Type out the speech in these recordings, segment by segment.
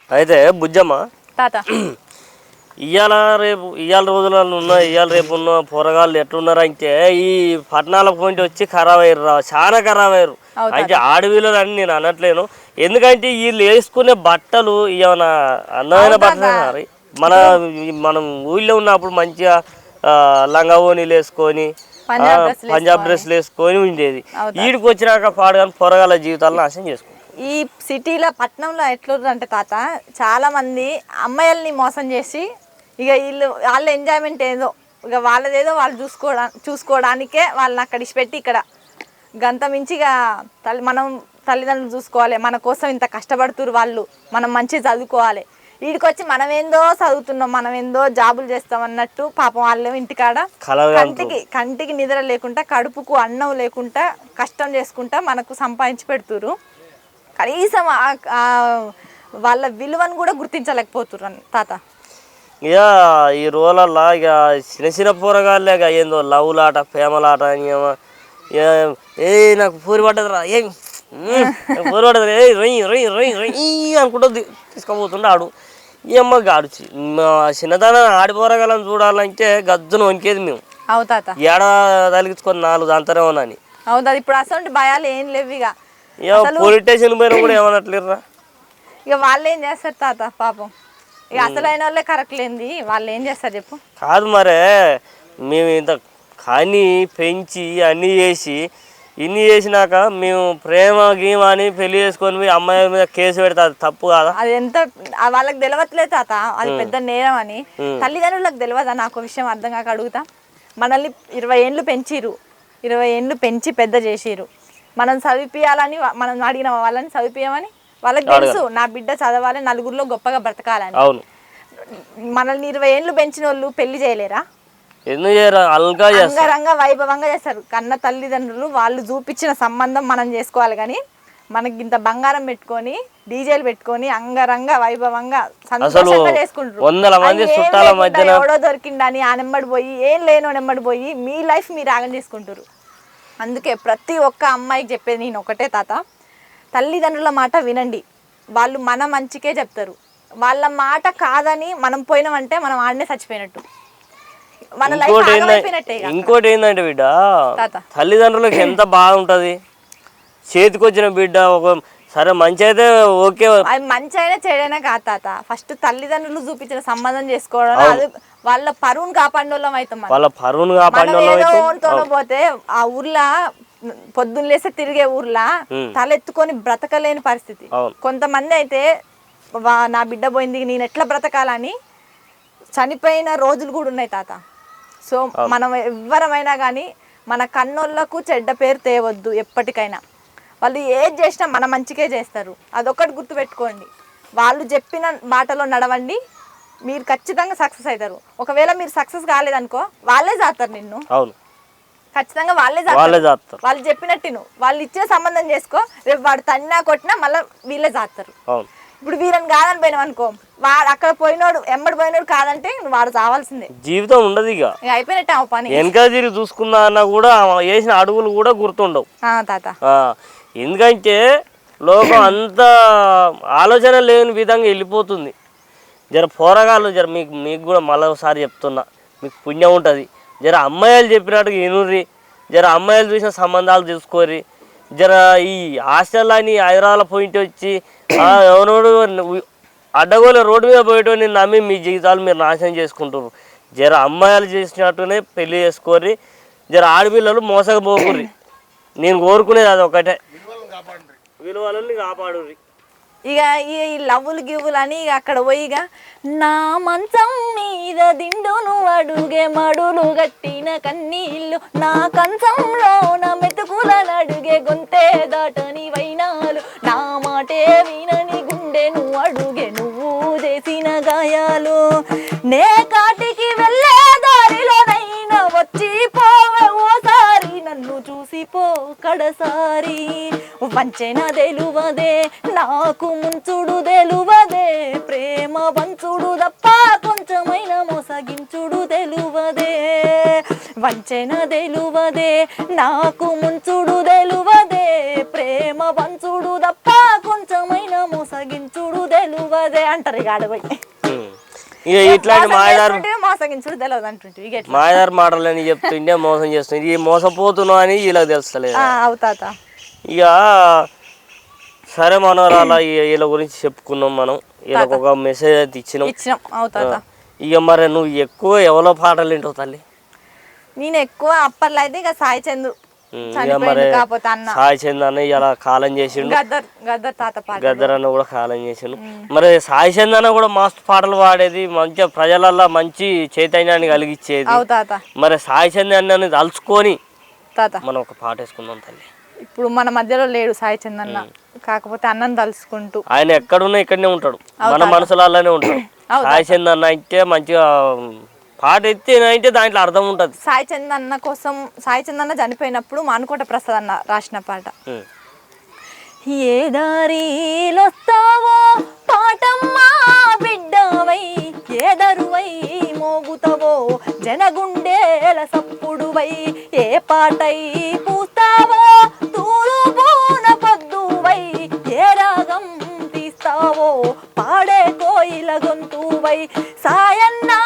అయితే బుజ్జమ్మ తాత ఇవాళ రోజులలో ఉన్న ఇవాళ రేపు ఉన్న పోరగాళ్ళు ఎట్లున్నారు అంటే ఈ పట్టణాలకు పోయింటి వచ్చి ఖరాబ్ అయ్యారు, చాలా ఖరాబ్ అయ్యారు. అయితే ఆడవిలో అని నేను అనట్లేను, ఎందుకంటే వీళ్ళు వేసుకునే బట్టలు ఏమైనా అందమైన బట్టలు. మనం ఊళ్ళో ఉన్నప్పుడు మంచిగా లంగా ఓనీలు వేసుకొని పంజాబ్ డ్రెస్లు వేసుకొని ఉండేది. వీడికి వచ్చినాక పాడుగాని పొరగాల జీవితాలను నాశనం చేసుకుంటారు. ఈ సిటీలో పట్టణంలో ఎట్లుందంటే తాత, చాలా మంది అమ్మాయిల్ని మోసం చేసి ఇక వాళ్ళ ఎంజాయ్మెంట్ ఏదో ఇక వాళ్ళదేదో వాళ్ళు చూసుకోవడానికే వాళ్ళని అక్కడ ఇచ్చిపెట్టి ఇక్కడ గంత మించిగా మనం తల్లిదండ్రులు చూసుకోవాలి, మన కోసం ఇంత కష్టపడుతురు వాళ్ళు, మనం మంచిగా చదువుకోవాలి. వీడికి వచ్చి మనం ఏందో చదువుతున్నాం, మనం ఏందో జాబులు చేస్తాం అన్నట్టు పాపం వాళ్ళు ఇంటికాడ కంటికి నిద్ర లేకుండా, కడుపుకు అన్నం లేకుండా కష్టం చేసుకుంటా మనకు సంపాదించి పెడుతురు. కనీసం వాళ్ళ విలువను కూడా గుర్తించలేకపోతున్నారు తాత. ఇక ఈ రోజులల్లో ఇక చిన్న చిన్న పోరగాళ్ళే ఇక ఏందో లవ్లాట ప్రేమలాట ఏ నాకు పూరి పడ్డదిరా, ఏం పూరి పడ్డది, ఏ రొయ్యి రొయ్యి రొయ్యి రొయ్యి అనుకుంటూ తీసుకుపోతుండే ఆడు. ఈ అమ్మ గాడు చిన్నతనం ఆడిపోరగాలని చూడాలంటే గజ్జును వణికేది మేము. అవుతాత ఏడ తలిగించుకొని 4 అంతనే ఉన్నాని. అవుతుంది. ఇప్పుడు అసలు భయాలు ఏం లేవు. ఇక పోలీస్ స్టేషన్ పోయినా కూడా ఏమనట్లేరురా. ఇక వాళ్ళు ఏం చేస్తారు తాత పాపం, ఇక అసలైన వాళ్ళే కరెక్ట్ లేనిది వాళ్ళు ఏం చేస్తారు చెప్పు. కాదు మరే, మేము ఇంత కానీ పెంచి అన్నీ చేసి ఇన్ని చేసినాక మేము ప్రేమ గీమ అని పెళ్లి చేసుకొని అమ్మాయి మీద కేసు పెడతా, తప్పు కాదా? అది ఎంత వాళ్ళకి తెలియట్లేదు తాత, అది పెద్ద నేరం అని. తల్లిదండ్రులకు తెలియదా? నాకు విషయం అర్థం కాక అడుగుతా. మనల్ని 20 ఏళ్ళు పెంచిరు, 20 ఏళ్ళు పెంచి పెద్ద చేసిరు. మనం చదివిపియాలని మనం అడిగిన వాళ్ళని చదివిపియమని వాళ్ళకి తెలుసు, నా బిడ్డ చదవాలి, నలుగురిలో గొప్పగా బ్రతకాలని. అవును. మనల్ని 20 ఏళ్ళు పెంచిన వాళ్ళు పెళ్లి చేయలేరా? అంగరంగ వైభవంగా చేస్తారు. కన్న తల్లిదండ్రులు వాళ్ళు చూపించిన సంబంధం మనం చేసుకోవాలి, కానీ మనకి ఇంత బంగారం పెట్టుకొని డీజేలు పెట్టుకొని అంగరంగ వైభవంగా సంతోషంగా చేసుకుంటారు. ఎవడో దొరికిండని ఆ నెమ్మడి పోయి, ఏం లేనో నెమ్మడి పోయి మీ లైఫ్ మీరు ఆగం చేసుకుంటారు. అందుకే ప్రతి ఒక్క అమ్మాయికి చెప్పేది నేను ఒకటే తాత, తల్లిదండ్రుల మాట వినండి. వాళ్ళు మన మంచికే చెప్తారు. వాళ్ళ మాట కాదని మనం పోయినామంటే మనం ఆడనే చచ్చిపోయినట్టు. ఇంకోటి ఏంటంటే బిడ్డ, తల్లిదండ్రులకు ఎంత బాగుంటది. చేతికి వచ్చిన బిడ్డ ఒక సరే మంచి అయితే ఓకే, అది మంచి అయినా చెడైనా కాదు తాత. ఫస్ట్ తల్లిదండ్రులు చూపించిన సంబంధం చేసుకోవడం, అది వాళ్ళ పరువును కాపాడోళ్ళం అవుతాం. వాళ్ళ పరువును కాపాడోళ్ళం పోతే ఆ ఊర్లో పొద్దున్న లేస్తే తిరిగే ఊర్లా తలెత్తుకొని బ్రతకలేని పరిస్థితి. కొంతమంది అయితే నా బిడ్డ పోయింది నేను ఎట్లా బ్రతకాలని చనిపోయిన రోజులు కూడా ఉన్నాయి తాత. సో మనం ఎవ్వరమైనా కానీ మన కన్నోళ్ళకు చెడ్డ పేరు తేవద్దు ఎప్పటికైనా. వాళ్ళు ఏది చేసినా మన మంచికే చేస్తారు, అదొకటి గుర్తుపెట్టుకోండి. వాళ్ళు చెప్పిన బాటలో నడవండి, మీరు ఖచ్చితంగా సక్సెస్ అవుతారు. ఒకవేళ మీరు సక్సెస్ కాలేదనుకో వాళ్ళే చేస్తారు నిన్ను, ఖచ్చితంగా వాళ్ళే చేస్తారు. వాళ్ళు చెప్పినట్టు వాళ్ళు ఇచ్చిన సంబంధం చేసుకో, రేపు వాడు తన్నా కొట్టినా మళ్ళీ వీళ్ళే చేస్తారు. ఇప్పుడు వీళ్ళని కాదని పోయినాం అనుకో, వాడు అక్కడ పోయినోడు ఎమ్మడి పోయినోడు కాదంటే వాడు చావాల్సిందే, జీవితం ఉండదు. ఇక అయిపోయినట్టే ఆ పని. వెనక తిరిగి చూసుకున్నా అన్న కూడా వేసిన అడుగులు కూడా గుర్తుండవు తాత. ఎందుకంటే లోకం అంత ఆలోచన లేని విధంగా వెళ్ళిపోతుంది. జర పోరగాళ్ళు జర మీకు కూడా మళ్ళీ ఒకసారి చెప్తున్నా, మీకు పుణ్యం ఉంటుంది. జర అమ్మాయిలు చెప్పినట్టుగా ఎనుర్రి, జర అమ్మాయిలు చూసిన సంబంధాలు చూసుకోర్రి. జర ఈ హాస్టల్ని హైదరాబాద్ పోయింటి వచ్చి ఎవరోడు అడ్డగోలు రోడ్డు మీద పోయేటోని నమ్మి మీ జీవితాలు మీరు నాశనం చేసుకుంటారు. జర అమ్మాయిలు చేసినట్టునే పెళ్లి చేసుకోర్రి, జర ఆడపిల్లలు మోసకపోకుర్రి. నేను కోరుకునేది అది ఒకటే, విలువలని కాపాడుర్రి. ఇక ఈ లవ్వులు గివ్వులు అని ఇక అక్కడ పోయి ఇక నా మంచం మీద దిండును అడుగే మడులు గట్టిన కన్నీళ్ళు, నా కంచంలో నా మెతుకులను అడుగే గొంతే దాటని వైనాలు, నా మాటే వినని గుండెను అడుగే నువ్వు చేసిన గాయాలు, నే కాటికి వెళ్ళే దారిలోనైనా వచ్చి పోవే ఓసారి, నన్ను చూసిపో కడసారి, వంచెన తెలువదే నాకు ముంచుడు తెలువదే, ప్రేమ వంచుడు తప్ప కొంచెమైన మోసగించుడు తెలువదే, వంచెన తెలువదే నాకు ముంచుడు తెలువదే, ప్రేమ వంచుడు తప్ప కొంచెమైన మోసగించుడు తెలువదే. తెలియదే అంటారు ఇక ఆడపోయి. ఇక ఇట్లాంటి మోసగించుడు తెలియదు అంటుంటే ఇక మాయదారు మాటలని చెప్తుంటే మోసం చేస్తుంది. ఇది మోసపోతున్నావు అని ఇలా తెలుస్తలేదు. అవుతాత ఇక సరే మనోరాల వీళ్ళ గురించి చెప్పుకున్నాం మనం. వీళ్ళకి ఒక మెసేజ్ అయితే ఇచ్చినాం. అవుతాత ఇక మరి నువ్వు ఎక్కువ ఎవరో పాటలు వింటావు తల్లి? నేను ఎక్కువ అప్పట్లో అయితే ఇక సాయి చందు కాకపోతే అన్న సాయి చంద్ అన్న ఇలా కాలం చేసిండు. గద్దర్ అన్న కూడా కాలం చేసిండు. మరి సాయి చంద్ అన్న కూడా మస్తు పాటలు పాడేది, మంచిగా ప్రజలల్లో మంచి చైతన్యాన్ని కలిగించేది. మరి సాయి చంద్ అన్నని తలుచుకొని మనం ఒక పాట వేసుకుందాం తల్లి. ఇప్పుడు మన మధ్యలో లేడు సాయి చంద్ అన్న, కాకపోతే అన్నని తలుచుకుంటూ ఆయన ఎక్కడున్నా ఇక్కడనే ఉంటాడు, మన మనసులలోనే ఉంటాడు. సాయి చంద్ అన్న అయితే మంచిగా పాట ఎత్తే దాంట్లో అర్థం ఉంటుంది. సాయి చంద్ అన్న కోసం, సాయి చంద్ అన్న చనిపోయినప్పుడు మానుకోట ప్రసాద్ అన్న రాసిన పాట. ఏ దారిలోస్తావో పాటమ్మా బిడ్డవై, ఏ దరువై మోగుతావో జనగుండేల సప్పుడువై, ఏ పాటై పూస్తావో తూరు పూన పొద్దువై, ఏ రాగం తీస్తావో పాడే కోయిల గొంతువై, సాయన్నా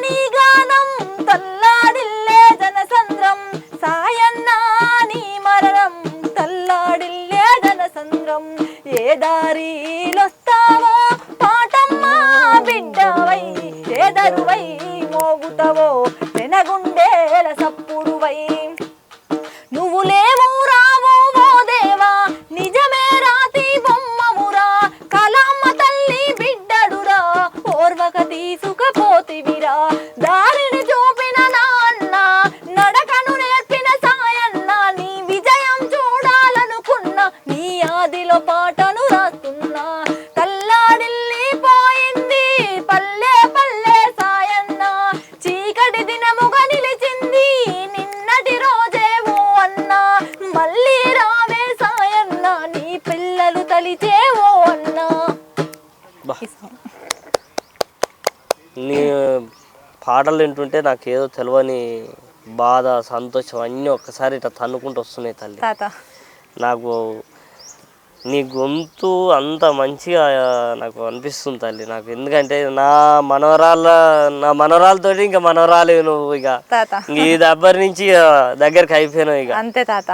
నీ గానం తల్లాడిల్లే జనసంద్రం, సాయన్నా నీ మరణం తల్లాడిల్లే జనసంద్రం, ఏ దారిలోస్తావో పాటమ్మా బిడ్డవై, ఏ దరువై మోగుతావో జనగుండేల సప్పుడువై, నువ్వు లేవు రావు ఓ దేవా నిజమే రాతి బొమ్మమురా, కలమ్మ తల్లి బిడ్డడురా ఓర్వక తీసుకపోతివిరా, దారిని చూపిన నాన్న నడకను నేర్పిన సాయన్న, నీ విజయం చూడాలనుకున్న నీ ఆదిలో పాటను రాస్తున్నా, తల్లాడిల్లి పోయింది పల్లె పల్లె సాయన్న, చీకటి దినముగా నిలిచింది నిన్నటి రోజే ఓ అన్న, మళ్ళీ రావే సాయన్న నీ పిల్లలు తలిచే ఓ అన్న. నీ పాటలు వింటుంటే నాకేదో తెలియని బాధ, సంతోషం అన్నీ ఒక్కసారి ఇట్లా తన్నుకుంటూ వస్తున్నాయి తల్లి. నాకు నీ గొంతు అంత మంచిగా నాకు అనిపిస్తుంది తల్లి నాకు. ఎందుకంటే నా మనవరాలతో ఇంకా మనవరాలు నువ్వు, ఇక ఈ దగ్గర నుంచి దగ్గరికి అయిపోయినావు ఇక. అంతే తాత.